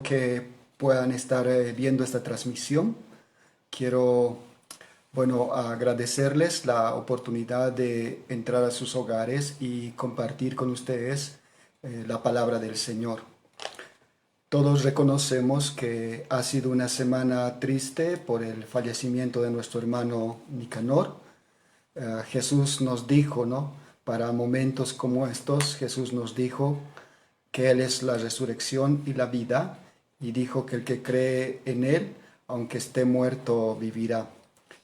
que puedan estar viendo esta transmisión. Quiero, agradecerles la oportunidad de entrar a sus hogares y compartir con ustedes la palabra del Señor. Todos reconocemos que ha sido una semana triste por el fallecimiento de nuestro hermano Nicanor. Jesús nos dijo, ¿no? Para momentos como estos, Jesús nos dijo que Él es la resurrección y la vida, y dijo que el que cree en Él, aunque esté muerto, vivirá.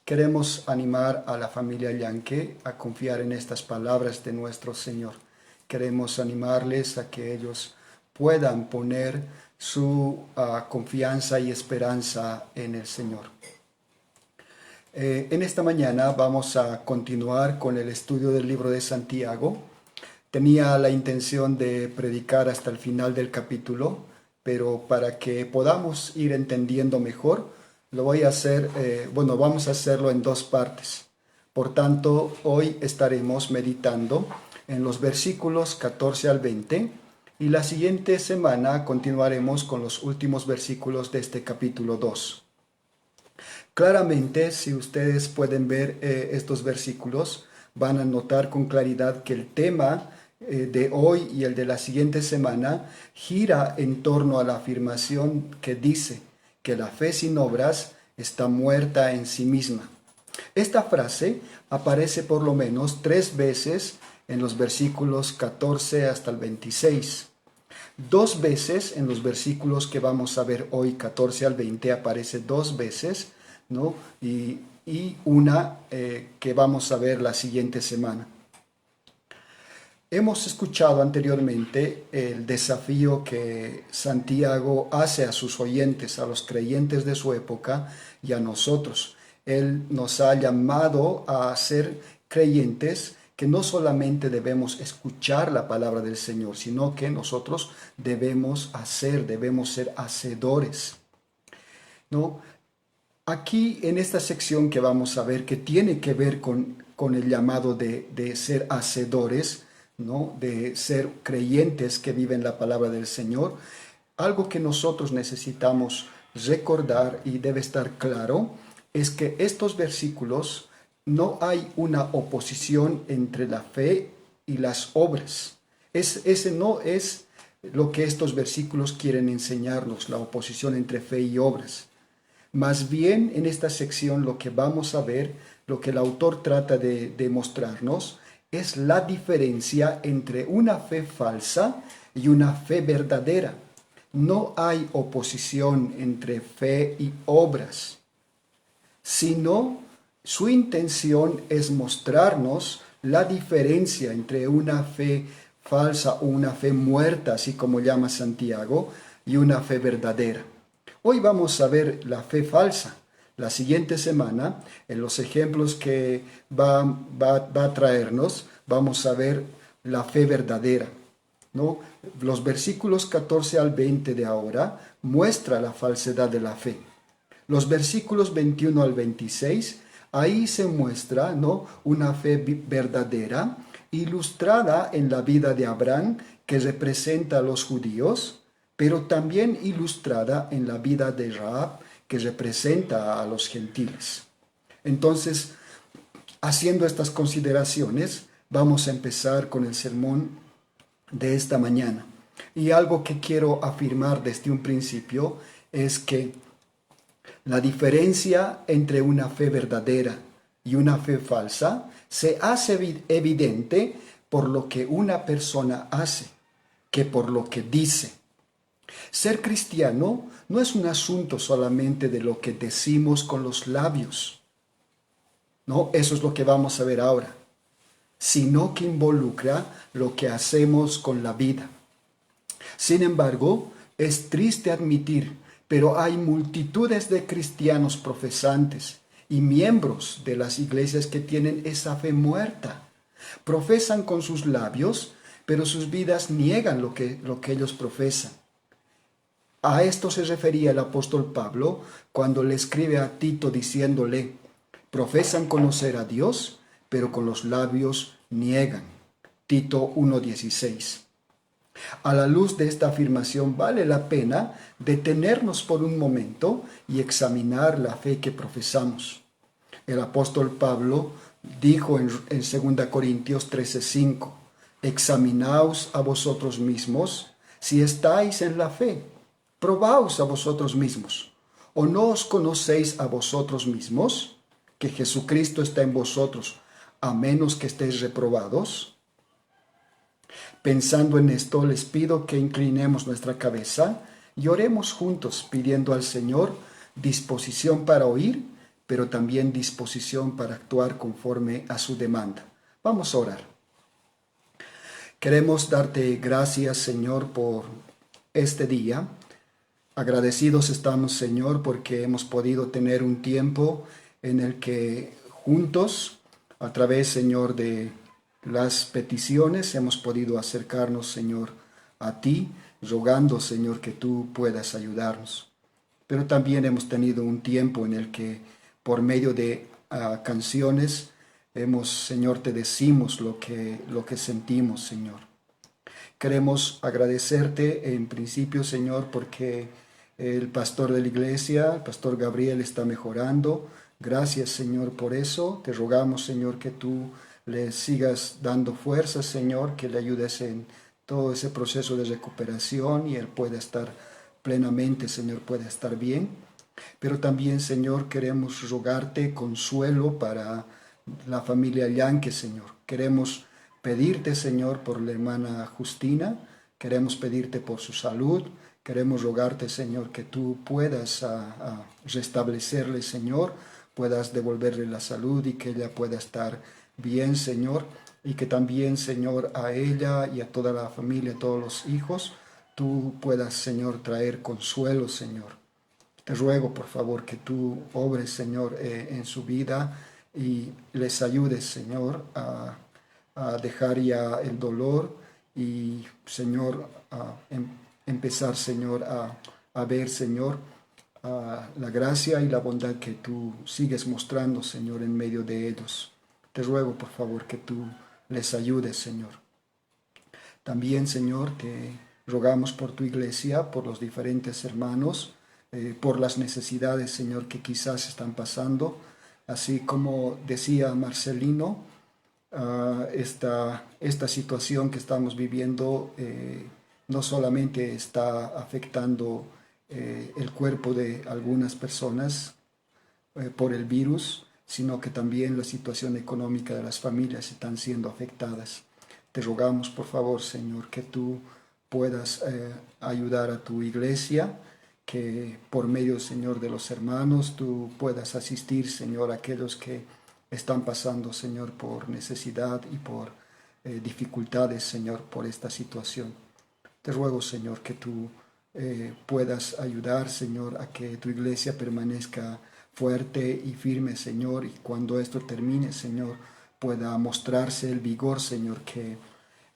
Queremos animar a la familia Llanque a confiar en estas palabras de nuestro Señor. Queremos animarles a que ellos puedan poner su confianza y esperanza en el Señor. En esta mañana vamos a continuar con el estudio del libro de Santiago. Tenía la intención de predicar hasta el final del capítulo, pero para que podamos ir entendiendo mejor, lo voy a hacer, vamos a hacerlo en dos partes. Por tanto, hoy estaremos meditando en los versículos 14 al 20 y la siguiente semana continuaremos con los últimos versículos de este capítulo 2. Claramente, si ustedes pueden ver estos versículos, van a notar con claridad que el tema de hoy y el de la siguiente semana gira en torno a la afirmación que dice que la fe sin obras está muerta en sí misma. Esta frase aparece por lo menos 3 veces en los versículos 14 hasta el 26. 2 veces en los versículos que vamos a ver hoy, 14 al 20, aparece 2 veces, ¿no? Y una que vamos a ver la siguiente semana. Hemos escuchado anteriormente el desafío que Santiago hace a sus oyentes, a los creyentes de su época y a nosotros. Él nos ha llamado a ser creyentes que no solamente debemos escuchar la palabra del Señor, sino que nosotros debemos ser hacedores, ¿no? Aquí en esta sección que vamos a ver, que tiene que ver con el llamado de ser hacedores, ¿no? De ser creyentes que viven la palabra del Señor, algo que nosotros necesitamos recordar y debe estar claro es que estos versículos no hay una oposición entre la fe y las obras. Ese no es lo que estos versículos quieren enseñarnos, la oposición entre fe y obras. Más bien en esta sección lo que vamos a ver, lo que el autor trata de mostrarnos, es la diferencia entre una fe falsa y una fe verdadera. No hay oposición entre fe y obras, sino su intención es mostrarnos la diferencia entre una fe falsa o una fe muerta, así como llama Santiago, y una fe verdadera. Hoy vamos a ver la fe falsa. La siguiente semana, en los ejemplos que va a traernos, vamos a ver la fe verdadera, ¿no? Los versículos 14 al 20 de ahora muestra la falsedad de la fe. Los versículos 21 al 26, ahí se muestra, ¿no?, una fe verdadera, ilustrada en la vida de Abraham, que representa a los judíos, pero también ilustrada en la vida de Rahab, que representa a los gentiles. Entonces, haciendo estas consideraciones, vamos a empezar con el sermón de esta mañana. Y algo que quiero afirmar desde un principio es que la diferencia entre una fe verdadera y una fe falsa se hace evidente por lo que una persona hace, que por lo que dice. Ser cristiano no es un asunto solamente de lo que decimos con los labios. No, eso es lo que vamos a ver ahora, sino que involucra lo que hacemos con la vida. Sin embargo, es triste admitir, pero hay multitudes de cristianos profesantes y miembros de las iglesias que tienen esa fe muerta. Profesan con sus labios, pero sus vidas niegan lo que ellos profesan. A esto se refería el apóstol Pablo cuando le escribe a Tito diciéndole: profesan conocer a Dios, pero con los labios niegan. Tito 1:16. A la luz de esta afirmación vale la pena detenernos por un momento y examinar la fe que profesamos. El apóstol Pablo dijo en 2 Corintios 13:5, examinaos a vosotros mismos si estáis en la fe, probaos a vosotros mismos. ¿O no os conocéis a vosotros mismos que Jesucristo está en vosotros, a menos que estéis reprobados? Pensando en esto, les pido que inclinemos nuestra cabeza y oremos juntos, pidiendo al Señor disposición para oír, pero también disposición para actuar conforme a su demanda. Vamos a orar. Queremos darte gracias, Señor, por este día. Agradecidos estamos, Señor, porque hemos podido tener un tiempo en el que juntos, a través, Señor, de las peticiones, hemos podido acercarnos, Señor, a ti, rogando, Señor, que tú puedas ayudarnos. Pero también hemos tenido un tiempo en el que, por medio de canciones, Señor, te decimos lo que sentimos, Señor. Queremos agradecerte en principio, Señor, porque el pastor de la iglesia, el pastor Gabriel, está mejorando. Gracias, Señor, por eso. Te rogamos, Señor, que tú le sigas dando fuerzas, Señor, que le ayudes en todo ese proceso de recuperación y él pueda estar plenamente, Señor, pueda estar bien. Pero también, Señor, queremos rogarte consuelo para la familia Llanque, Señor. Queremos pedirte, Señor, por la hermana Justina. Queremos pedirte por su salud. Queremos rogarte, Señor, que tú puedas restablecerle, Señor, puedas devolverle la salud y que ella pueda estar bien, Señor. Y que también, Señor, a ella y a toda la familia, a todos los hijos, tú puedas, Señor, traer consuelo, Señor. Te ruego, por favor, que tú obres, Señor, en su vida y les ayudes, Señor, a dejar ya el dolor y, Señor, a empezar, Señor, a ver, Señor, la gracia y la bondad que tú sigues mostrando, Señor, en medio de ellos. Te ruego, por favor, que tú les ayudes, Señor. También, Señor, te rogamos por tu iglesia, por los diferentes hermanos, por las necesidades, Señor, que quizás están pasando. Así como decía Marcelino, esta situación que estamos viviendo no solamente está afectando el cuerpo de algunas personas por el virus, sino que también la situación económica de las familias están siendo afectadas. Te rogamos, por favor, Señor, que tú puedas ayudar a tu iglesia, que por medio, Señor, de los hermanos, tú puedas asistir, Señor, a aquellos que están pasando, Señor, por necesidad y por dificultades, Señor, por esta situación. Te ruego, Señor, que tú puedas ayudar, Señor, a que tu iglesia permanezca fuerte y firme, Señor, y cuando esto termine, Señor, pueda mostrarse el vigor, Señor, que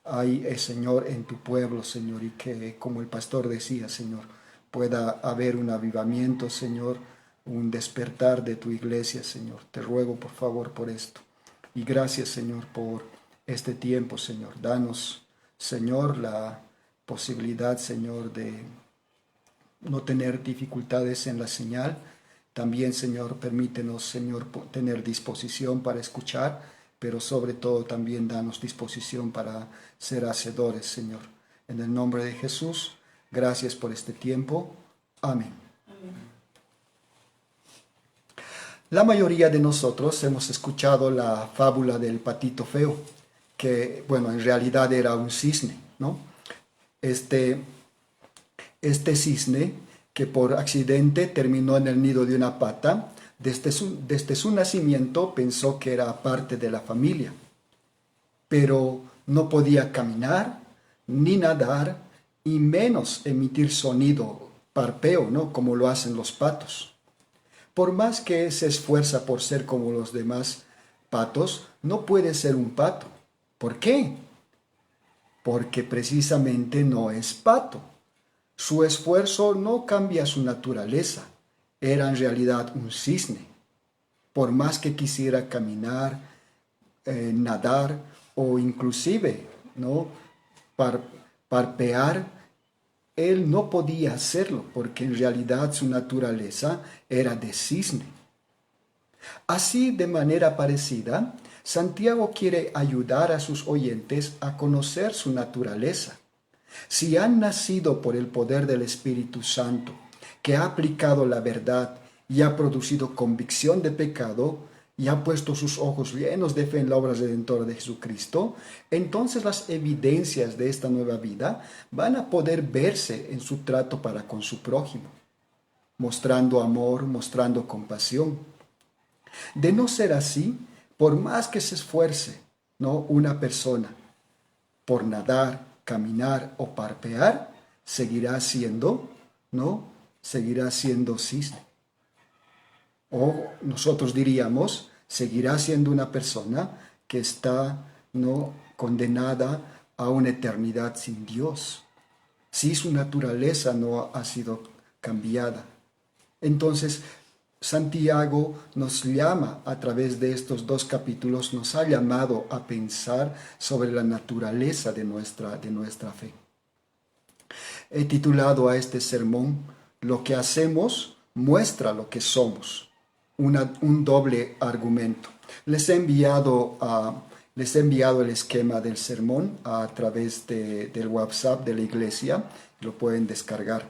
hay, Señor, en tu pueblo, Señor, y que, como el pastor decía, Señor, pueda haber un avivamiento, Señor, un despertar de tu iglesia, Señor. Te ruego, por favor, por esto. Y gracias, Señor, por este tiempo, Señor. Danos, Señor, la posibilidad, Señor, de no tener dificultades en la señal. También, Señor, permítenos, Señor, tener disposición para escuchar, pero sobre todo también danos disposición para ser hacedores, Señor. En el nombre de Jesús, gracias por este tiempo. Amén. La mayoría de nosotros hemos escuchado la fábula del patito feo, que, bueno, en realidad era un cisne, ¿no? Este cisne que por accidente terminó en el nido de una pata, desde su nacimiento pensó que era parte de la familia, pero no podía caminar, ni nadar, y menos emitir sonido, parpeo, ¿no? Como lo hacen los patos. Por más que se esfuerza por ser como los demás patos, no puede ser un pato. ¿Por qué? Porque precisamente no es pato. Su esfuerzo no cambia su naturaleza. Era en realidad un cisne. Por más que quisiera caminar, nadar o inclusive, ¿no? Parpear, él no podía hacerlo porque en realidad su naturaleza era de cisne. Así, de manera parecida, Santiago quiere ayudar a sus oyentes a conocer su naturaleza. Si han nacido por el poder del Espíritu Santo, que ha aplicado la verdad y ha producido convicción de pecado, y ha puesto sus ojos llenos de fe en la obra redentora de Jesucristo, entonces las evidencias de esta nueva vida van a poder verse en su trato para con su prójimo, mostrando amor, mostrando compasión. De no ser así, por más que se esfuerce, ¿no?, una persona por nadar, caminar o parpear, seguirá siendo, ¿no? Seguirá siendo cisne. O nosotros diríamos, seguirá siendo una persona que está, ¿no?, condenada a una eternidad sin Dios, si su naturaleza no ha sido cambiada. Entonces, Santiago nos llama a través de estos dos capítulos, nos ha llamado a pensar sobre la naturaleza de nuestra fe. He titulado a este sermón, Lo que hacemos muestra lo que somos. Un doble argumento. Les he enviado el esquema del sermón a través del WhatsApp de la iglesia, lo pueden descargar.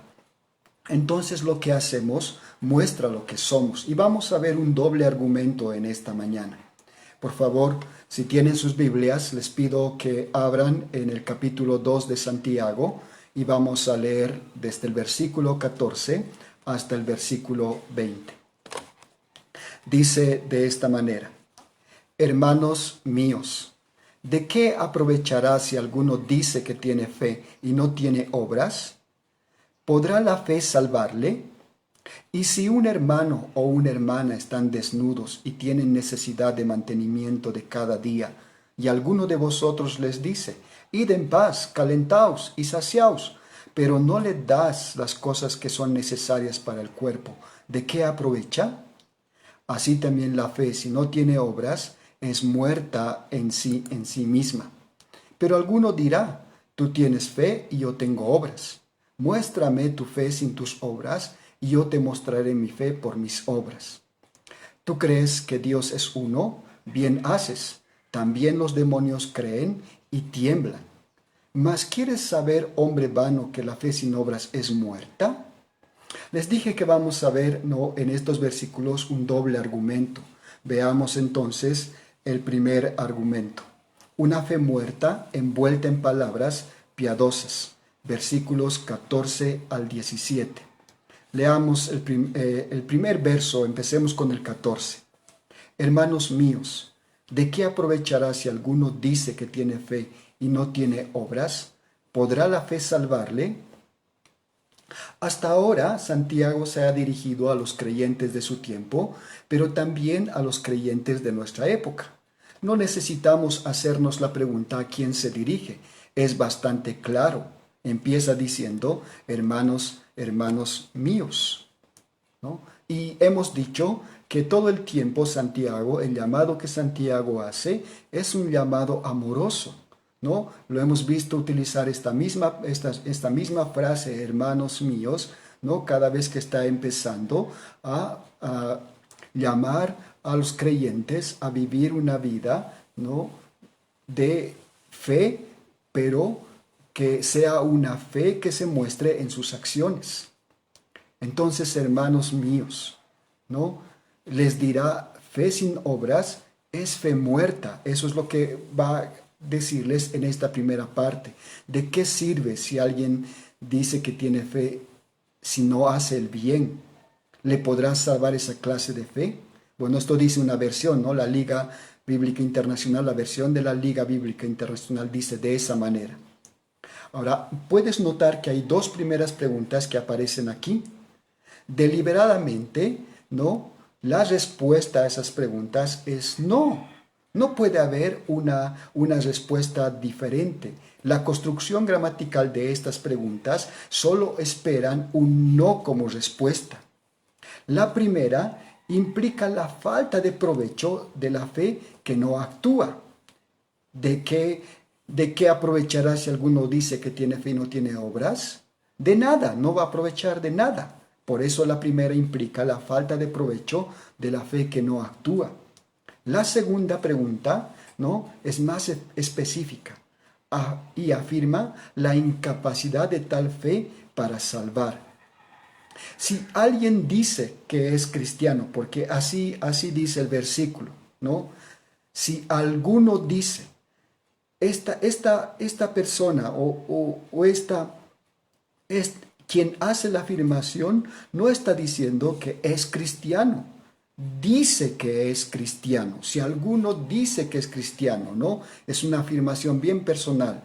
Entonces lo que hacemos muestra lo que somos y vamos a ver un doble argumento en esta mañana. Por favor, si tienen sus Biblias, les pido que abran en el capítulo 2 de Santiago y vamos a leer desde el versículo 14 hasta el versículo 20. Dice de esta manera: Hermanos míos, ¿de qué aprovechará si alguno dice que tiene fe y no tiene obras? ¿Podrá la fe salvarle? Y si un hermano o una hermana están desnudos y tienen necesidad de mantenimiento de cada día, y alguno de vosotros les dice, id en paz, calentaos y saciaos, pero no le das las cosas que son necesarias para el cuerpo, ¿de qué aprovecha? Así también la fe, si no tiene obras, es muerta en sí misma. Pero alguno dirá, tú tienes fe y yo tengo obras. Muéstrame tu fe sin tus obras, y yo te mostraré mi fe por mis obras. ¿Tú crees que Dios es uno? Bien haces. También los demonios creen y tiemblan. ¿Mas quieres saber, hombre vano, que la fe sin obras es muerta? Les dije que vamos a ver, ¿no?, en estos versículos un doble argumento. Veamos entonces el primer argumento. Una fe muerta envuelta en palabras piadosas. Versículos 14 al 17. Leamos el primer verso, empecemos con el 14. Hermanos míos, ¿de qué aprovechará si alguno dice que tiene fe y no tiene obras? ¿Podrá la fe salvarle? Hasta ahora, Santiago se ha dirigido a los creyentes de su tiempo, pero también a los creyentes de nuestra época. No necesitamos hacernos la pregunta a quién se dirige. Es bastante claro. Empieza diciendo, hermanos míos, ¿no? Y hemos dicho que todo el tiempo Santiago, el llamado que Santiago hace, es un llamado amoroso, ¿no? Lo hemos visto utilizar esta misma frase, hermanos míos, ¿no?, cada vez que está empezando a llamar a los creyentes a vivir una vida, ¿no?, de fe, pero que sea una fe que se muestre en sus acciones. Entonces, hermanos míos, ¿no?, les dirá, fe sin obras es fe muerta. Eso es lo que va a decirles en esta primera parte. ¿De qué sirve si alguien dice que tiene fe si no hace el bien? ¿Le podrá salvar esa clase de fe? Bueno, esto dice una versión, ¿no? La Liga Bíblica Internacional, la versión de la Liga Bíblica Internacional dice de esa manera. Ahora, puedes notar que hay dos primeras preguntas que aparecen aquí. Deliberadamente, ¿no?, la respuesta a esas preguntas es no. No puede haber una respuesta diferente. La construcción gramatical de estas preguntas solo esperan un no como respuesta. La primera implica la falta de provecho de la fe que no actúa. ¿De qué ¿De qué aprovechará si alguno dice que tiene fe y no tiene obras? De nada, no va a aprovechar de nada. Por eso la primera implica la falta de provecho de la fe que no actúa. La segunda pregunta, ¿no?, es más específica y afirma la incapacidad de tal fe para salvar. Si alguien dice que es cristiano, porque así dice el versículo, ¿no? Si alguno dice, esta persona quien hace la afirmación no está diciendo que es cristiano, dice que es cristiano. Si alguno dice que es cristiano, ¿no? Es una afirmación bien personal,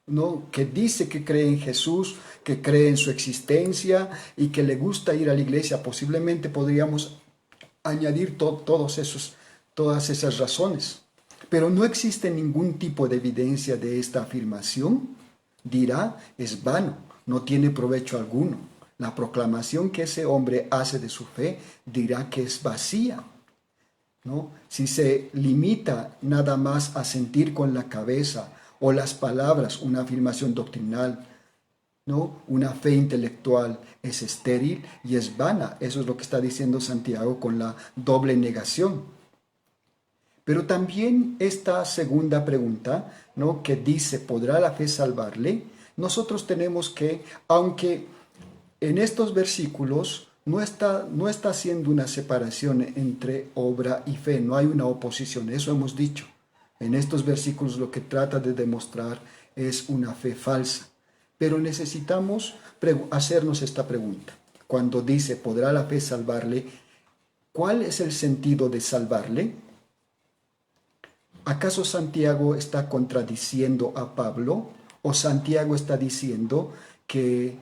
¿no? Que dice que cree en Jesús, que cree en su existencia y que le gusta ir a la iglesia. Posiblemente podríamos añadir todas esas razones. Pero no existe ningún tipo de evidencia de esta afirmación. Dirá, es vano, no tiene provecho alguno. La proclamación que ese hombre hace de su fe dirá que es vacía, ¿no? Si se limita nada más a sentir con la cabeza o las palabras una afirmación doctrinal, ¿no? Una fe intelectual es estéril y es vana. Eso es lo que está diciendo Santiago con la doble negación. Pero también esta segunda pregunta, ¿no?, que dice, ¿podrá la fe salvarle? Nosotros tenemos que, aunque en estos versículos no está haciendo una separación entre obra y fe, no hay una oposición, eso hemos dicho. En estos versículos lo que trata de demostrar es una fe falsa. Pero necesitamos hacernos esta pregunta. Cuando dice, ¿podrá la fe salvarle? ¿Cuál es el sentido de salvarle? ¿Acaso Santiago está contradiciendo a Pablo? ¿O Santiago está diciendo que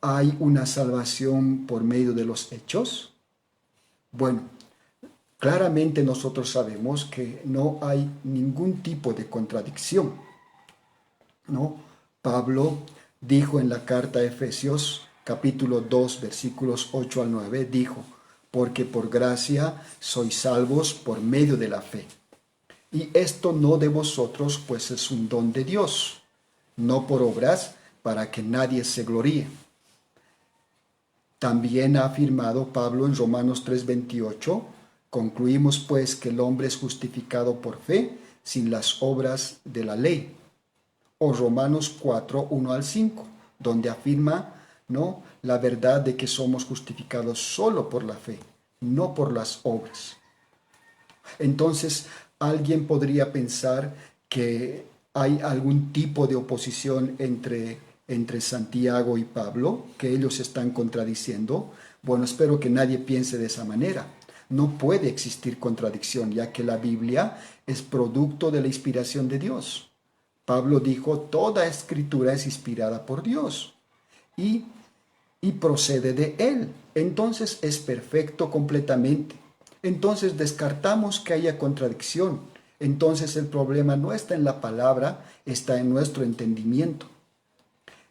hay una salvación por medio de los hechos? Bueno, claramente nosotros sabemos que no hay ningún tipo de contradicción, ¿no? Pablo dijo en la carta a Efesios, capítulo 2, versículos 8 al 9, dijo, porque por gracia sois salvos por medio de la fe. Y esto no de vosotros, pues es un don de Dios, no por obras, para que nadie se gloríe. También ha afirmado Pablo en Romanos 3:28, concluimos pues que el hombre es justificado por fe sin las obras de la ley. O Romanos 4:1 al 5, donde afirma, ¿no?, la verdad de que somos justificados solo por la fe, no por las obras. Entonces, alguien podría pensar que hay algún tipo de oposición entre Santiago y Pablo, que ellos están contradiciendo. Bueno, espero que nadie piense de esa manera. No puede existir contradicción, ya que la Biblia es producto de la inspiración de Dios. Pablo dijo, toda escritura es inspirada por Dios y procede de Él. Entonces es perfecto completamente. Entonces descartamos que haya contradicción. Entonces el problema no está en la palabra, está en nuestro entendimiento.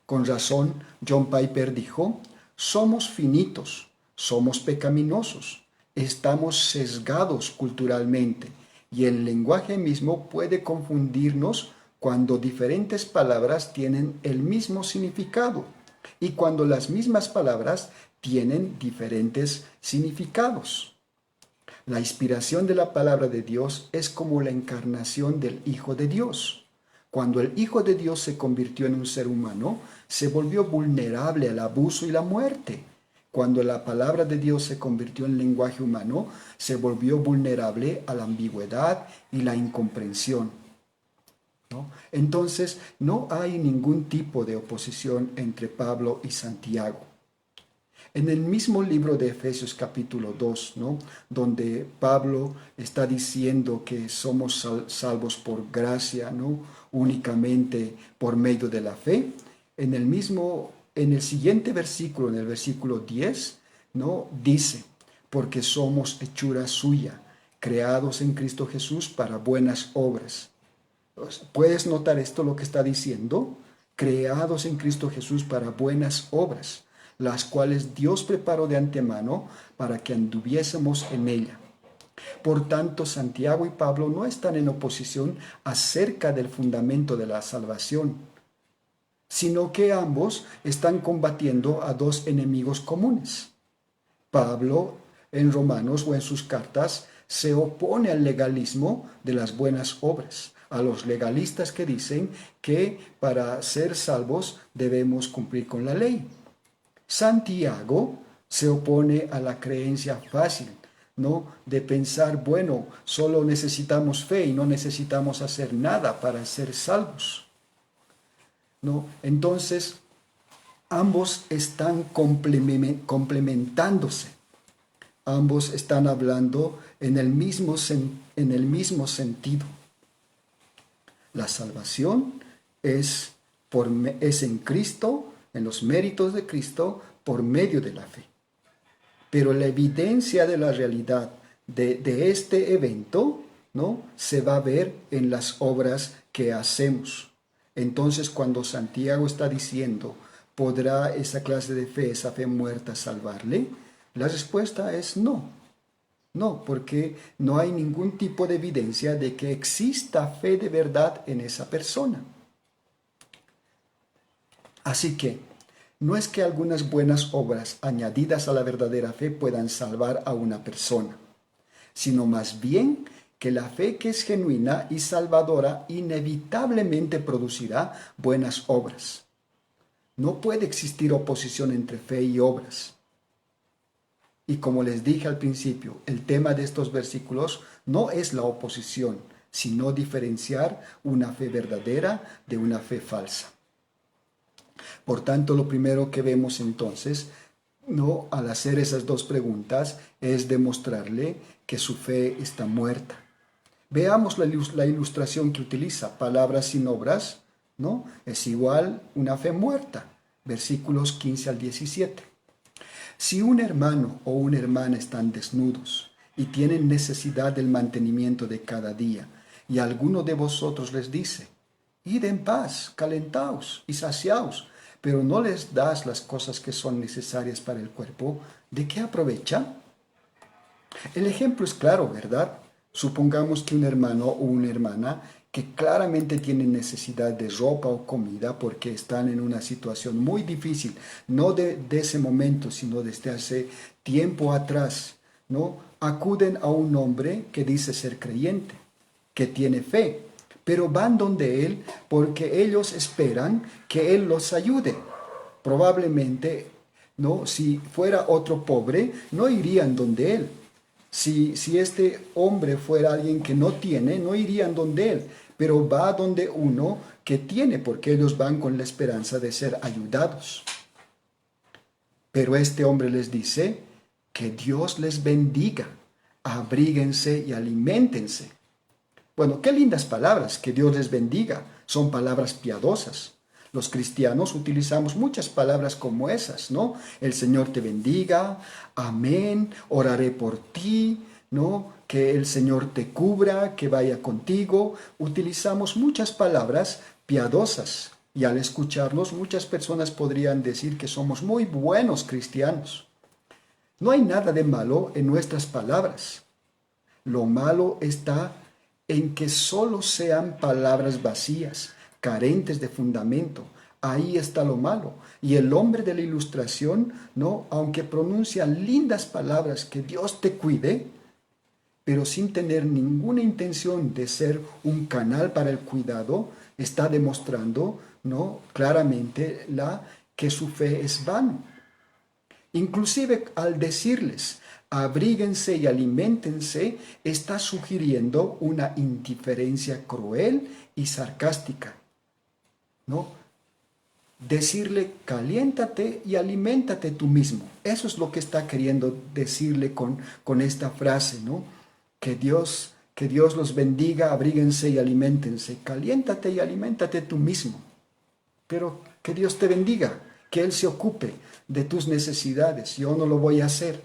Con razón, John Piper dijo, somos finitos, somos pecaminosos, estamos sesgados culturalmente y el lenguaje mismo puede confundirnos cuando diferentes palabras tienen el mismo significado y cuando las mismas palabras tienen diferentes significados. La inspiración de la palabra de Dios es como la encarnación del Hijo de Dios. Cuando el Hijo de Dios se convirtió en un ser humano, se volvió vulnerable al abuso y la muerte. Cuando la palabra de Dios se convirtió en lenguaje humano, se volvió vulnerable a la ambigüedad y la incomprensión, ¿no? Entonces, no hay ningún tipo de oposición entre Pablo y Santiago. En el mismo libro de Efesios capítulo 2, ¿no?, donde Pablo está diciendo que somos salvos por gracia, ¿no?, únicamente por medio de la fe, en el siguiente versículo, en el versículo 10, ¿no?, dice, porque somos hechura suya, creados en Cristo Jesús para buenas obras. ¿Puedes notar esto lo que está diciendo? Creados en Cristo Jesús para buenas obras, las cuales Dios preparó de antemano para que anduviésemos en ella. Por tanto, Santiago y Pablo no están en oposición acerca del fundamento de la salvación, sino que ambos están combatiendo a dos enemigos comunes. Pablo, en Romanos o en sus cartas, se opone al legalismo de las buenas obras, a los legalistas que dicen que para ser salvos debemos cumplir con la ley. Santiago se opone a la creencia fácil, ¿no? De pensar, bueno, solo necesitamos fe y no necesitamos hacer nada para ser salvos, ¿no? Entonces, ambos están complementándose. Ambos están hablando en el mismo sentido. La salvación es en Cristo, en los méritos de Cristo, por medio de la fe. Pero la evidencia de la realidad de este evento, ¿no?, se va a ver en las obras que hacemos. Entonces, cuando Santiago está diciendo, ¿podrá esa clase de fe, esa fe muerta, salvarle? La respuesta es no. No, porque no hay ningún tipo de evidencia de que exista fe de verdad en esa persona. Así que, no es que algunas buenas obras añadidas a la verdadera fe puedan salvar a una persona, sino más bien que la fe que es genuina y salvadora inevitablemente producirá buenas obras. No puede existir oposición entre fe y obras. Y como les dije al principio, el tema de estos versículos no es la oposición, sino diferenciar una fe verdadera de una fe falsa. Por tanto, lo primero que vemos entonces, ¿no?, al hacer esas dos preguntas, es demostrarle que su fe está muerta. Veamos la ilustración que utiliza, palabras sin obras, ¿no?, es igual una fe muerta. Versículos 15 al 17. Si un hermano o una hermana están desnudos y tienen necesidad del mantenimiento de cada día, y alguno de vosotros les dice, id en paz, calentaos y saciaos, pero no les das las cosas que son necesarias para el cuerpo, ¿de qué aprovecha? El ejemplo es claro, ¿verdad? Supongamos que un hermano o una hermana que claramente tienen necesidad de ropa o comida porque están en una situación muy difícil, no de ese momento, sino desde hace tiempo atrás, ¿no? Acuden a un hombre que dice ser creyente, que tiene fe, pero van donde él porque ellos esperan que él los ayude. Probablemente, ¿no?, si fuera otro pobre, no irían donde él. Si este hombre fuera alguien que no tiene, no irían donde él, pero va donde uno que tiene, porque ellos van con la esperanza de ser ayudados. Pero este hombre les dice que Dios les bendiga, abríguense y aliméntense. Bueno, qué lindas palabras, que Dios les bendiga, son palabras piadosas. Los cristianos utilizamos muchas palabras como esas, ¿no? El Señor te bendiga, amén, oraré por ti, ¿no? Que el Señor te cubra, que vaya contigo. Utilizamos muchas palabras piadosas y al escucharlos muchas personas podrían decir que somos muy buenos cristianos. No hay nada de malo en nuestras palabras. Lo malo está en que solo sean palabras vacías, carentes de fundamento. Ahí está lo malo. Y el hombre de la ilustración, ¿no?, aunque pronuncia lindas palabras, que Dios te cuide, pero sin tener ninguna intención de ser un canal para el cuidado, está demostrando, ¿no?, claramente que su fe es vana. Inclusive al decirles, abríguense y aliméntense, está sugiriendo una indiferencia cruel y sarcástica, ¿no? Decirle, caliéntate y aliméntate tú mismo. Eso es lo que está queriendo decirle con esta frase, ¿no? Que Dios los bendiga, abríguense y aliméntense. Caliéntate y aliméntate tú mismo. Pero que Dios te bendiga, que Él se ocupe de tus necesidades. Yo no lo voy a hacer.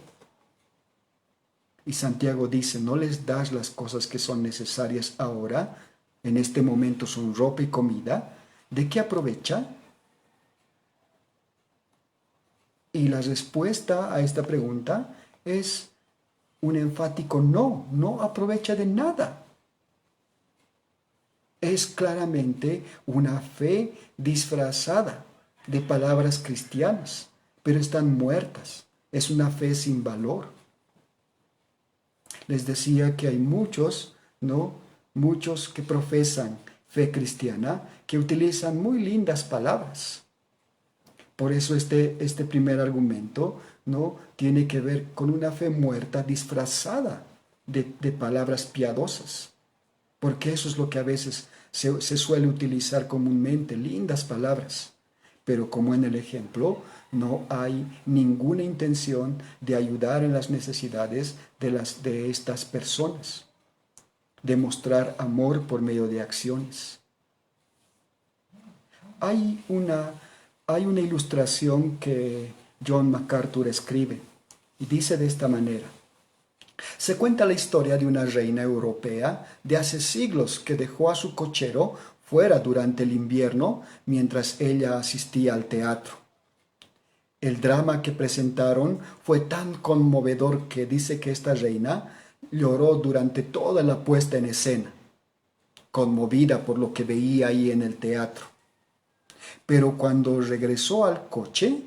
Y Santiago dice, no les das las cosas que son necesarias ahora, en este momento son ropa y comida, ¿de qué aprovecha? Y la respuesta a esta pregunta es un enfático no, no aprovecha de nada. Es claramente una fe disfrazada de palabras cristianas, pero están muertas. Es una fe sin valor. Les decía que hay muchos, ¿no? Muchos que profesan fe cristiana que utilizan muy lindas palabras. Por eso este primer argumento, ¿no? Tiene que ver con una fe muerta disfrazada de palabras piadosas. Porque eso es lo que a veces se suele utilizar comúnmente, lindas palabras. Pero como en el ejemplo, no hay ninguna intención de ayudar en las necesidades de estas personas, de mostrar amor por medio de acciones. Hay una ilustración que John MacArthur escribe y dice de esta manera. Se cuenta la historia de una reina europea de hace siglos que dejó a su cochero fuera durante el invierno mientras ella asistía al teatro. El drama que presentaron fue tan conmovedor que dice que esta reina lloró durante toda la puesta en escena, conmovida por lo que veía ahí en el teatro. Pero cuando regresó al coche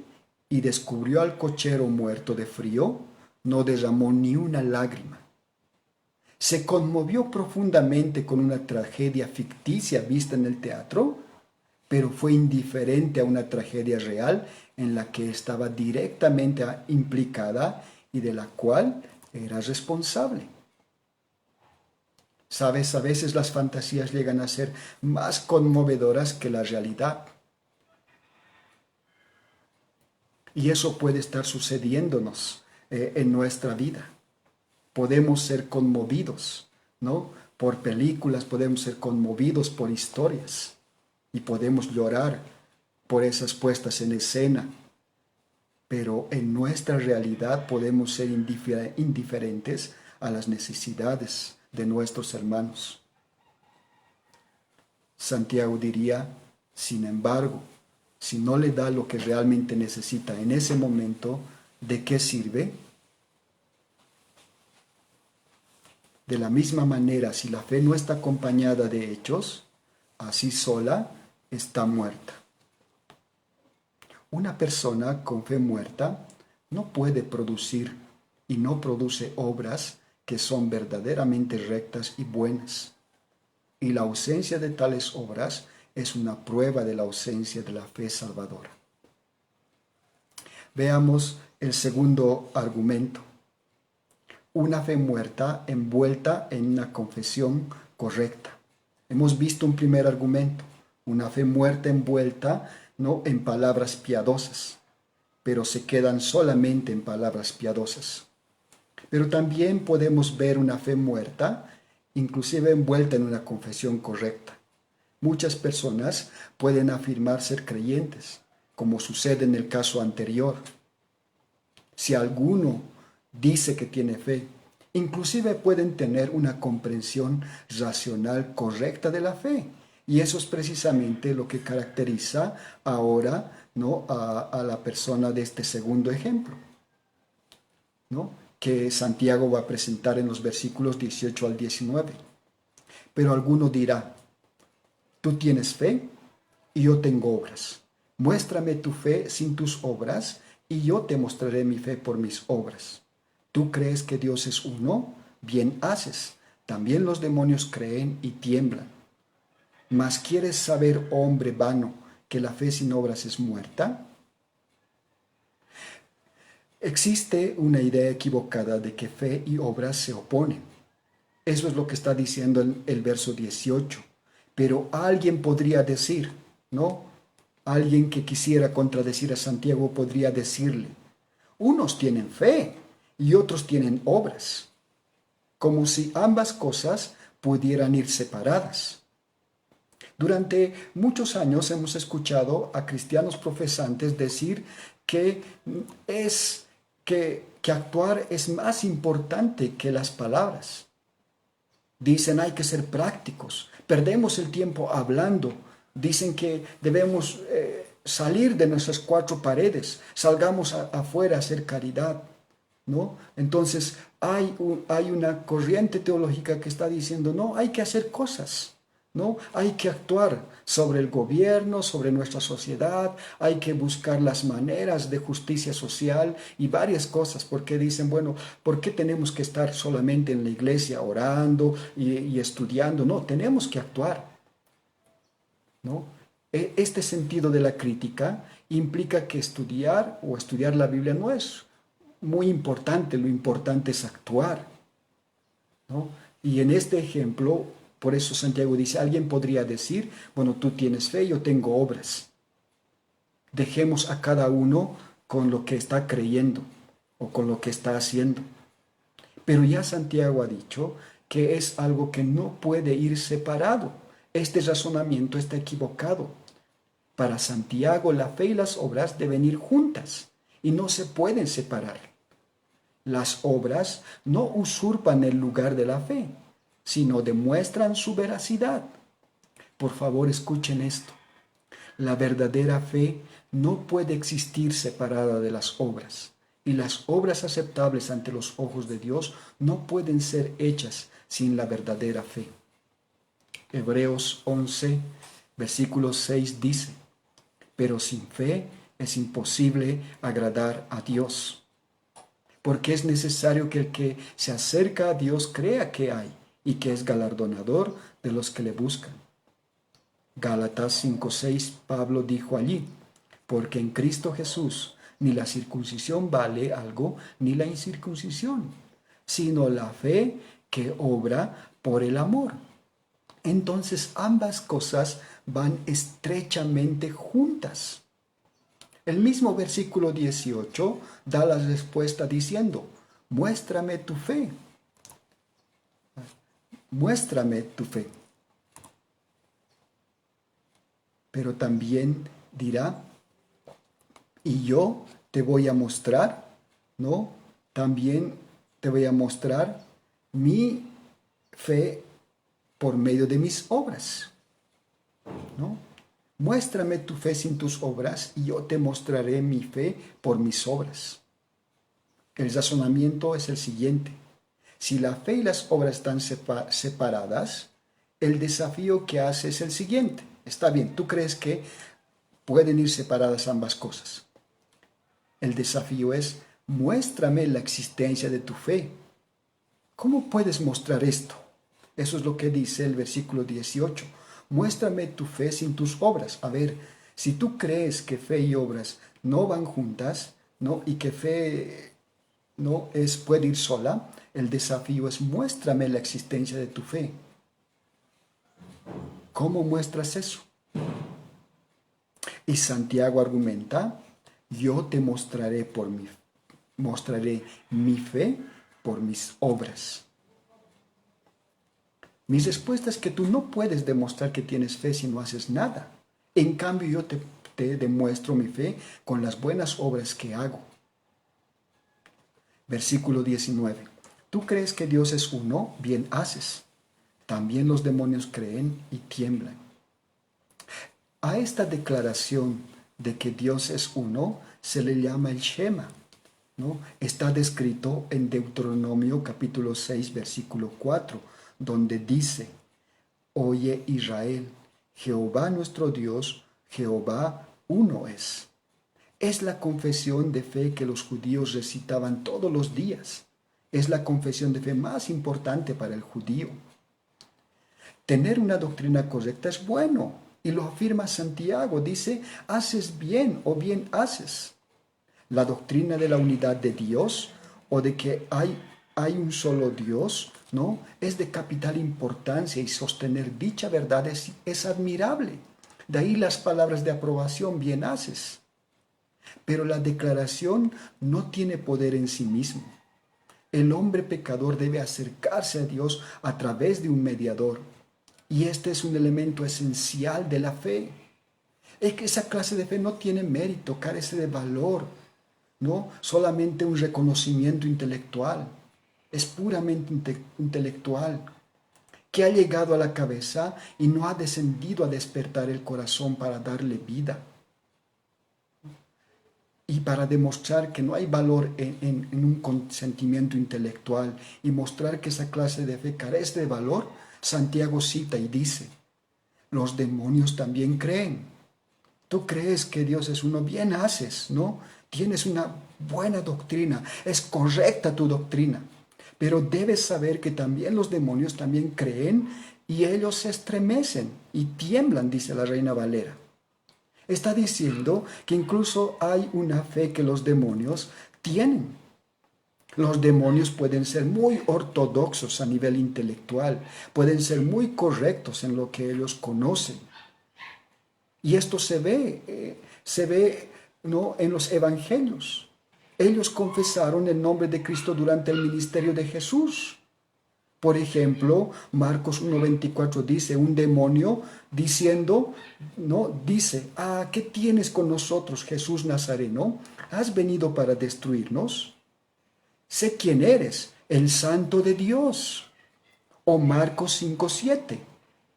y descubrió al cochero muerto de frío, no derramó ni una lágrima. Se conmovió profundamente con una tragedia ficticia vista en el teatro, pero fue indiferente a una tragedia real en la que estaba directamente implicada y de la cual era responsable. Sabes, a veces las fantasías llegan a ser más conmovedoras que la realidad. Y eso puede estar sucediéndonos en nuestra vida. Podemos ser conmovidos, ¿no? Por películas, podemos ser conmovidos por historias y podemos llorar por esas puestas en escena. Pero en nuestra realidad podemos ser indiferentes a las necesidades de nuestros hermanos. Santiago diría, sin embargo, si no le da lo que realmente necesita en ese momento, ¿de qué sirve? De la misma manera, si la fe no está acompañada de hechos, así sola está muerta. Una persona con fe muerta no puede producir y no produce obras que son verdaderamente rectas y buenas. Y la ausencia de tales obras es una prueba de la ausencia de la fe salvadora. Veamos el segundo argumento. Una fe muerta envuelta en una confesión correcta. Hemos visto un primer argumento, una fe muerta envuelta no en palabras piadosas, pero se quedan solamente en palabras piadosas. Pero también podemos ver una fe muerta, inclusive envuelta en una confesión correcta. Muchas personas pueden afirmar ser creyentes, como sucede en el caso anterior. Si alguno dice que tiene fe, inclusive pueden tener una comprensión racional correcta de la fe. Y eso es precisamente lo que caracteriza ahora, ¿no? a la persona de este segundo ejemplo, ¿no? Que Santiago va a presentar en los versículos 18 al 19. Pero alguno dirá, tú tienes fe y yo tengo obras. Muéstrame tu fe sin tus obras y yo te mostraré mi fe por mis obras. ¿Tú crees que Dios es uno? Bien haces. También los demonios creen y tiemblan. ¿Mas quieres saber, hombre vano, que la fe sin obras es muerta? Existe una idea equivocada de que fe y obras se oponen. Eso es lo que está diciendo el verso 18. Pero alguien podría decir, ¿no? Alguien que quisiera contradecir a Santiago podría decirle, unos tienen fe y otros tienen obras, como si ambas cosas pudieran ir separadas. Durante muchos años hemos escuchado a cristianos profesantes decir que actuar es más importante que las palabras. Dicen hay que ser prácticos, perdemos el tiempo hablando. Dicen que debemos salir de nuestras cuatro paredes, salgamos afuera a hacer caridad. ¿no? Entonces hay una corriente teológica que está diciendo, no, hay que hacer cosas, ¿no? Hay que actuar sobre el gobierno, sobre nuestra sociedad, hay que buscar las maneras de justicia social y varias cosas, porque dicen, bueno, ¿por qué tenemos que estar solamente en la iglesia orando y estudiando? No, tenemos que actuar, ¿no? Este sentido de la crítica implica que estudiar la Biblia no es muy importante, lo importante es actuar, ¿no? Y en este ejemplo, por eso Santiago dice, alguien podría decir, bueno, tú tienes fe, yo tengo obras. Dejemos a cada uno con lo que está creyendo o con lo que está haciendo. Pero ya Santiago ha dicho que es algo que no puede ir separado. Este razonamiento está equivocado. Para Santiago, la fe y las obras deben ir juntas y no se pueden separar. Las obras no usurpan el lugar de la fe, sino demuestran su veracidad. Por favor, escuchen esto. La verdadera fe no puede existir separada de las obras, y las obras aceptables ante los ojos de Dios no pueden ser hechas sin la verdadera fe. Hebreos 11, versículo 6 dice, pero sin fe es imposible agradar a Dios, porque es necesario que el que se acerca a Dios crea que hay y que es galardonador de los que le buscan. Gálatas 5:6, Pablo dijo allí, porque en Cristo Jesús ni la circuncisión vale algo, ni la incircuncisión, sino la fe que obra por el amor. Entonces ambas cosas van estrechamente juntas. El mismo versículo 18 da la respuesta diciendo, muéstrame tu fe, muéstrame tu fe. Pero también dirá, y yo te voy a mostrar, ¿no? También te voy a mostrar mi fe por medio de mis obras, ¿no? Muéstrame tu fe sin tus obras y yo te mostraré mi fe por mis obras. El razonamiento es el siguiente. Si la fe y las obras están separadas, el desafío que hace es el siguiente. Está bien, tú crees que pueden ir separadas ambas cosas. El desafío es, muéstrame la existencia de tu fe. ¿Cómo puedes mostrar esto? Eso es lo que dice el versículo 18. Muéstrame tu fe sin tus obras. A ver, si tú crees que fe y obras no van juntas, ¿no? Y que fe no puede ir sola, el desafío es muéstrame la existencia de tu fe. ¿Cómo muestras eso? Y Santiago argumenta, yo te mostraré mi fe por mis obras. Mi respuesta es que tú no puedes demostrar que tienes fe si no haces nada. En cambio, yo te demuestro mi fe con las buenas obras que hago. Versículo 19. ¿Tú crees que Dios es uno? Bien haces. También los demonios creen y tiemblan. A esta declaración de que Dios es uno se le llama el Shema, ¿no? Está descrito en Deuteronomio capítulo 6, versículo 4, donde dice, oye Israel, Jehová nuestro Dios, Jehová uno es. Es la confesión de fe que los judíos recitaban todos los días. Es la confesión de fe más importante para el judío. Tener una doctrina correcta es bueno, y lo afirma Santiago. Dice, haces bien o bien haces. La doctrina de la unidad de Dios o de que hay un solo Dios, ¿no? Es de capital importancia y sostener dicha verdad es admirable. De ahí las palabras de aprobación, bien haces. Pero la declaración no tiene poder en sí mismo. El hombre pecador debe acercarse a Dios a través de un mediador. Y este es un elemento esencial de la fe. Es que esa clase de fe no tiene mérito, carece de valor, ¿no? Solamente un reconocimiento intelectual. Es puramente intelectual, que ha llegado a la cabeza y no ha descendido a despertar el corazón para darle vida. Y para demostrar que no hay valor en un consentimiento intelectual y mostrar que esa clase de fe carece de valor, Santiago cita y dice, los demonios también creen. Tú crees que Dios es uno, bien haces, ¿no? Tienes una buena doctrina, es correcta tu doctrina, pero debes saber que también los demonios también creen y ellos se estremecen y tiemblan, dice la Reina Valera. Está diciendo que incluso hay una fe que los demonios tienen. Los demonios pueden ser muy ortodoxos a nivel intelectual, pueden ser muy correctos en lo que ellos conocen. Y esto se ve, ¿no?, en los evangelios. Ellos confesaron el nombre de Cristo durante el ministerio de Jesús. Por ejemplo, Marcos 1:24 dice, un demonio diciendo, ¿no? Dice, ¿qué tienes con nosotros, Jesús Nazareno? ¿Has venido para destruirnos? Sé quién eres, el Santo de Dios. O Marcos 5:7.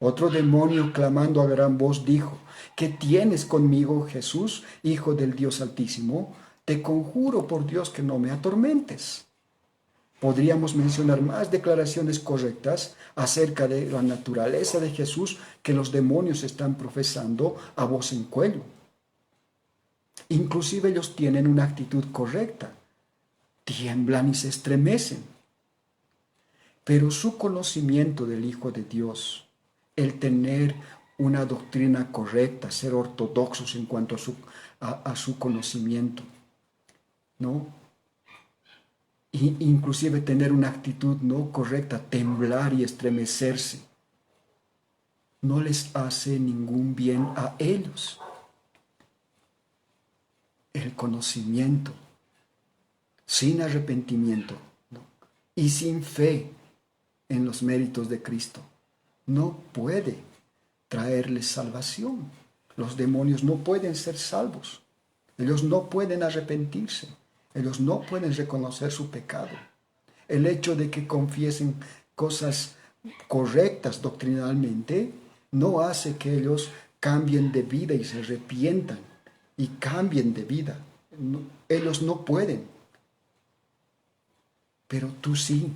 Otro demonio clamando a gran voz dijo, ¿qué tienes conmigo, Jesús, Hijo del Dios Altísimo? Te conjuro por Dios que no me atormentes. Podríamos mencionar más declaraciones correctas acerca de la naturaleza de Jesús que los demonios están profesando a voz en cuello. Inclusive ellos tienen una actitud correcta, tiemblan y se estremecen. Pero su conocimiento del Hijo de Dios, el tener una doctrina correcta, ser ortodoxos en cuanto a su conocimiento, ¿no? Inclusive tener una actitud no correcta, temblar y estremecerse, no les hace ningún bien a ellos. El conocimiento sin arrepentimiento, ¿no?, y sin fe en los méritos de Cristo no puede traerles salvación. Los demonios no pueden ser salvos. Ellos no pueden arrepentirse. Ellos no pueden reconocer su pecado. El hecho de que confiesen cosas correctas doctrinalmente no hace que ellos cambien de vida y se arrepientan y cambien de vida. No, ellos no pueden. Pero tú sí.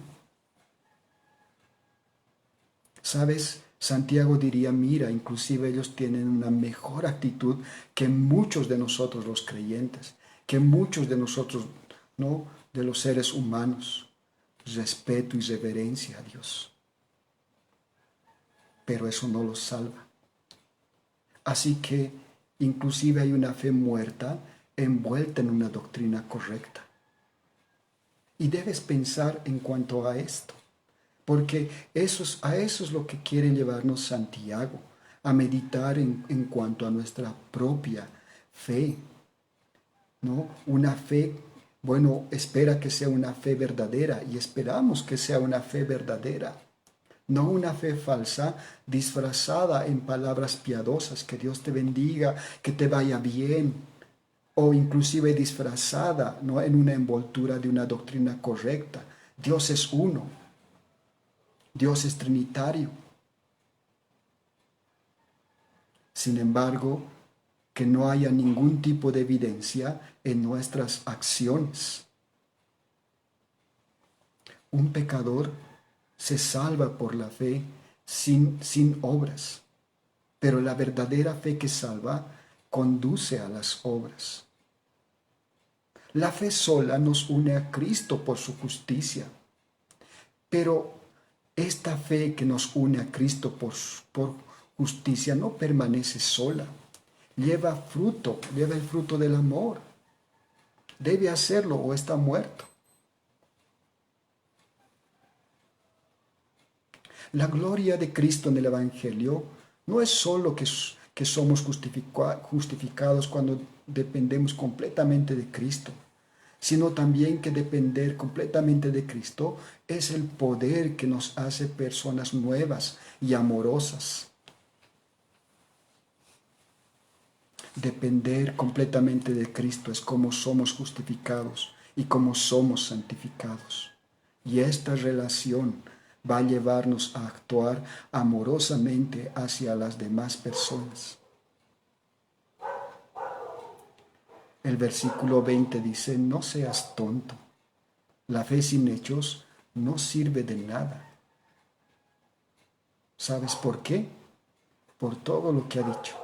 ¿Sabes? Santiago diría, mira, inclusive ellos tienen una mejor actitud que muchos de nosotros los creyentes, que muchos de nosotros, ¿no?, de los seres humanos. Respeto y reverencia a Dios. Pero eso no los salva. Así que inclusive hay una fe muerta envuelta en una doctrina correcta. Y debes pensar en cuanto a esto. Porque a eso es lo que quiere llevarnos Santiago, a meditar en cuanto a nuestra propia fe, ¿no? Una fe, bueno, espera que sea una fe verdadera y esperamos que sea una fe verdadera, no una fe falsa disfrazada en palabras piadosas, que Dios te bendiga, que te vaya bien, o inclusive disfrazada, ¿no?, en una envoltura de una doctrina correcta. Dios es uno. Dios es trinitario. Sin embargo, que no haya ningún tipo de evidencia en nuestras acciones. Un pecador se salva por la fe sin obras, pero la verdadera fe que salva conduce a las obras. La fe sola nos une a Cristo por su justicia, pero esta fe que nos une a Cristo por justicia no permanece sola. Lleva fruto, lleva el fruto del amor. Debe hacerlo o está muerto. La gloria de Cristo en el Evangelio no es solo que somos justificados cuando dependemos completamente de Cristo, sino también que depender completamente de Cristo es el poder que nos hace personas nuevas y amorosas. Depender completamente de Cristo es como somos justificados y como somos santificados. Y esta relación va a llevarnos a actuar amorosamente hacia las demás personas. El versículo 20 dice, no seas tonto. La fe sin hechos no sirve de nada. ¿Sabes por qué? Por todo lo que ha dicho.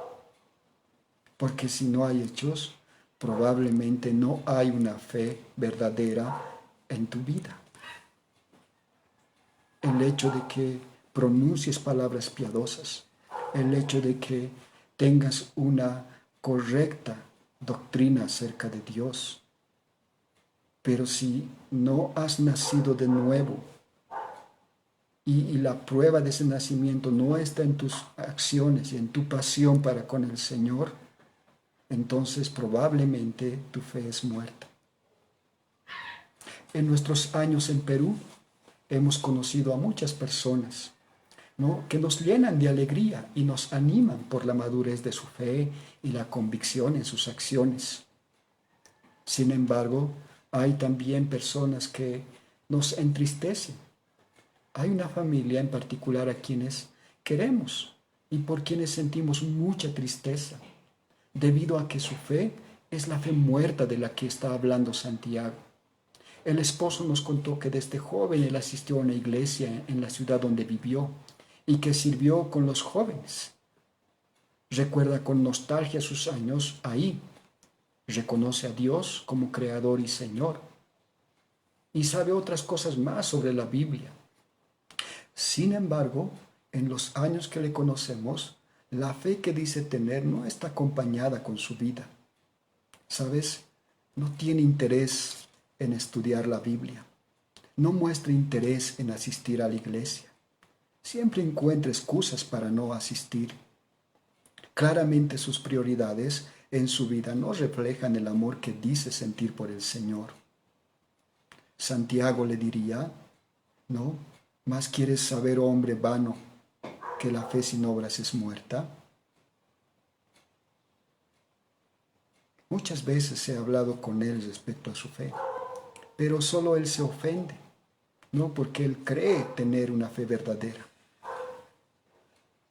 Porque si no hay hechos, probablemente no hay una fe verdadera en tu vida. El hecho de que pronuncies palabras piadosas, el hecho de que tengas una correcta doctrina acerca de Dios. Pero si no has nacido de nuevo y la prueba de ese nacimiento no está en tus acciones y en tu pasión para con el Señor, entonces probablemente tu fe es muerta. En nuestros años en Perú hemos conocido a muchas personas, ¿no?, que nos llenan de alegría y nos animan por la madurez de su fe y la convicción en sus acciones. Sin embargo, hay también personas que nos entristecen. Hay una familia en particular a quienes queremos y por quienes sentimos mucha tristeza, debido a que su fe es la fe muerta de la que está hablando Santiago. El esposo nos contó que desde joven él asistió a una iglesia en la ciudad donde vivió y que sirvió con los jóvenes. Recuerda con nostalgia sus años ahí. Reconoce a Dios como Creador y Señor y sabe otras cosas más sobre la Biblia. Sin embargo, en los años que le conocemos, la fe que dice tener no está acompañada con su vida. ¿Sabes? No tiene interés en estudiar la Biblia. No muestra interés en asistir a la iglesia. Siempre encuentra excusas para no asistir. Claramente sus prioridades en su vida no reflejan el amor que dice sentir por el Señor. Santiago le diría, ¿no? ¿Más quieres saber, oh hombre vano, que la fe sin obras es muerta? Muchas veces he hablado con él respecto a su fe, pero solo él se ofende, ¿no? Porque él cree tener una fe verdadera.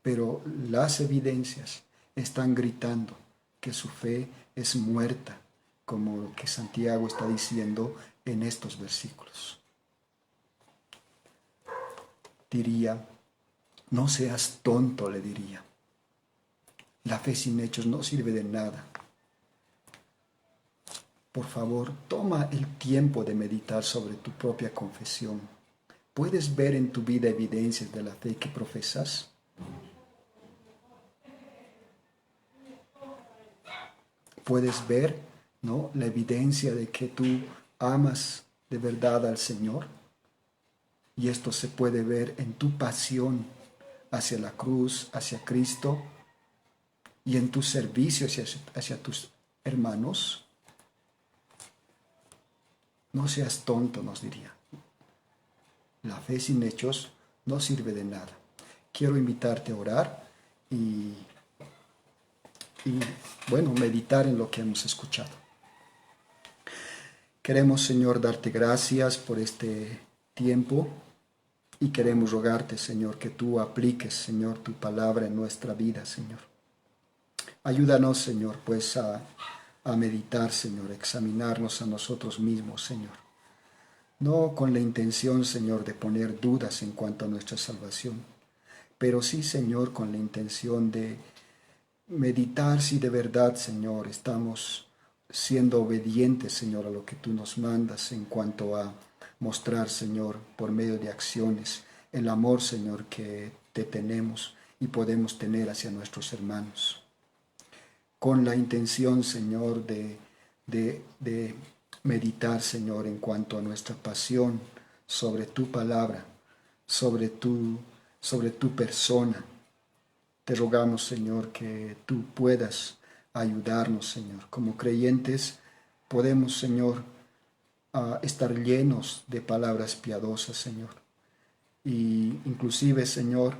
Pero las evidencias están gritando que su fe es muerta, como lo que Santiago está diciendo en estos versículos. Diría, no seas tonto, le diría. La fe sin hechos no sirve de nada. Por favor, toma el tiempo de meditar sobre tu propia confesión. ¿Puedes ver en tu vida evidencias de la fe que profesas? ¿Puedes ver, ¿no?, la evidencia de que tú amas de verdad al Señor? Y esto se puede ver en tu pasión hacia la cruz, hacia Cristo, y en tu servicio hacia tus hermanos. No seas tonto, nos diría. La fe sin hechos no sirve de nada. Quiero invitarte a orar y bueno, meditar en lo que hemos escuchado. Queremos, Señor, darte gracias por este tiempo y queremos rogarte, Señor, que tú apliques, Señor, tu palabra en nuestra vida, Señor. Ayúdanos, Señor, pues a meditar, Señor, a examinarnos a nosotros mismos, Señor. No con la intención, Señor, de poner dudas en cuanto a nuestra salvación, pero sí, Señor, con la intención de meditar si de verdad, Señor, estamos siendo obedientes, Señor, a lo que tú nos mandas en cuanto a mostrar, Señor, por medio de acciones, el amor, Señor, que te tenemos y podemos tener hacia nuestros hermanos. Con la intención, Señor, de meditar, Señor, en cuanto a nuestra pasión sobre tu palabra, sobre tu persona. Te rogamos, Señor, que tú puedas ayudarnos, Señor. Como creyentes podemos, Señor, estar llenos de palabras piadosas, Señor. Y inclusive, Señor,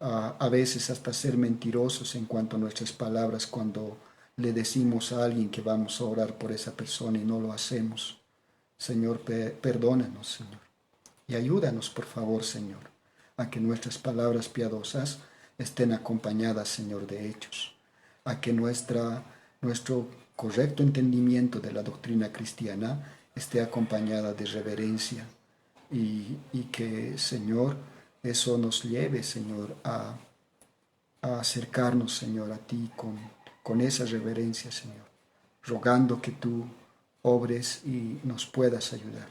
a veces hasta ser mentirosos en cuanto a nuestras palabras cuando le decimos a alguien que vamos a orar por esa persona y no lo hacemos. Señor, perdónanos, Señor. Y ayúdanos, por favor, Señor, a que nuestras palabras piadosas estén acompañadas, Señor, de hechos. A que nuestro correcto entendimiento de la doctrina cristiana esté acompañada de reverencia y que, Señor, eso nos lleve, Señor, a acercarnos, Señor, a ti con esa reverencia, Señor, rogando que tú obres y nos puedas ayudar.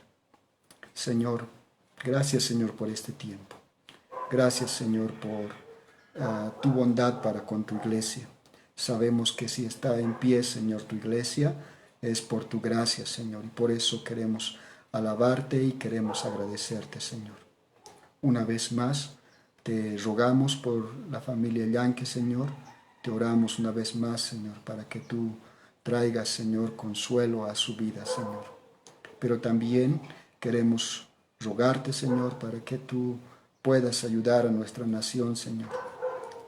Señor, gracias, Señor, por este tiempo. Gracias, Señor, por tu bondad para con tu iglesia. Sabemos que si está en pie, Señor, tu iglesia, es por tu gracia, Señor, y por eso queremos alabarte y queremos agradecerte, Señor. Una vez más, te rogamos por la familia Llanque, Señor. Te oramos una vez más, Señor, para que tú traigas, Señor, consuelo a su vida, Señor. Pero también queremos rogarte, Señor, para que tú puedas ayudar a nuestra nación, Señor.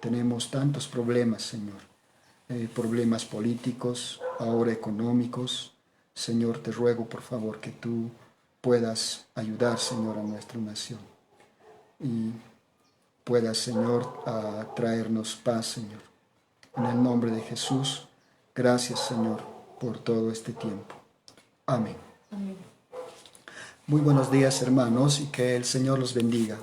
Tenemos tantos problemas, Señor. Problemas políticos, ahora económicos. Señor, te ruego, por favor, que tú puedas ayudar, Señor, a nuestra nación. Y puedas, Señor, a traernos paz, Señor. En el nombre de Jesús, gracias, Señor, por todo este tiempo. Amén. Amén. Muy buenos días, hermanos, y que el Señor los bendiga.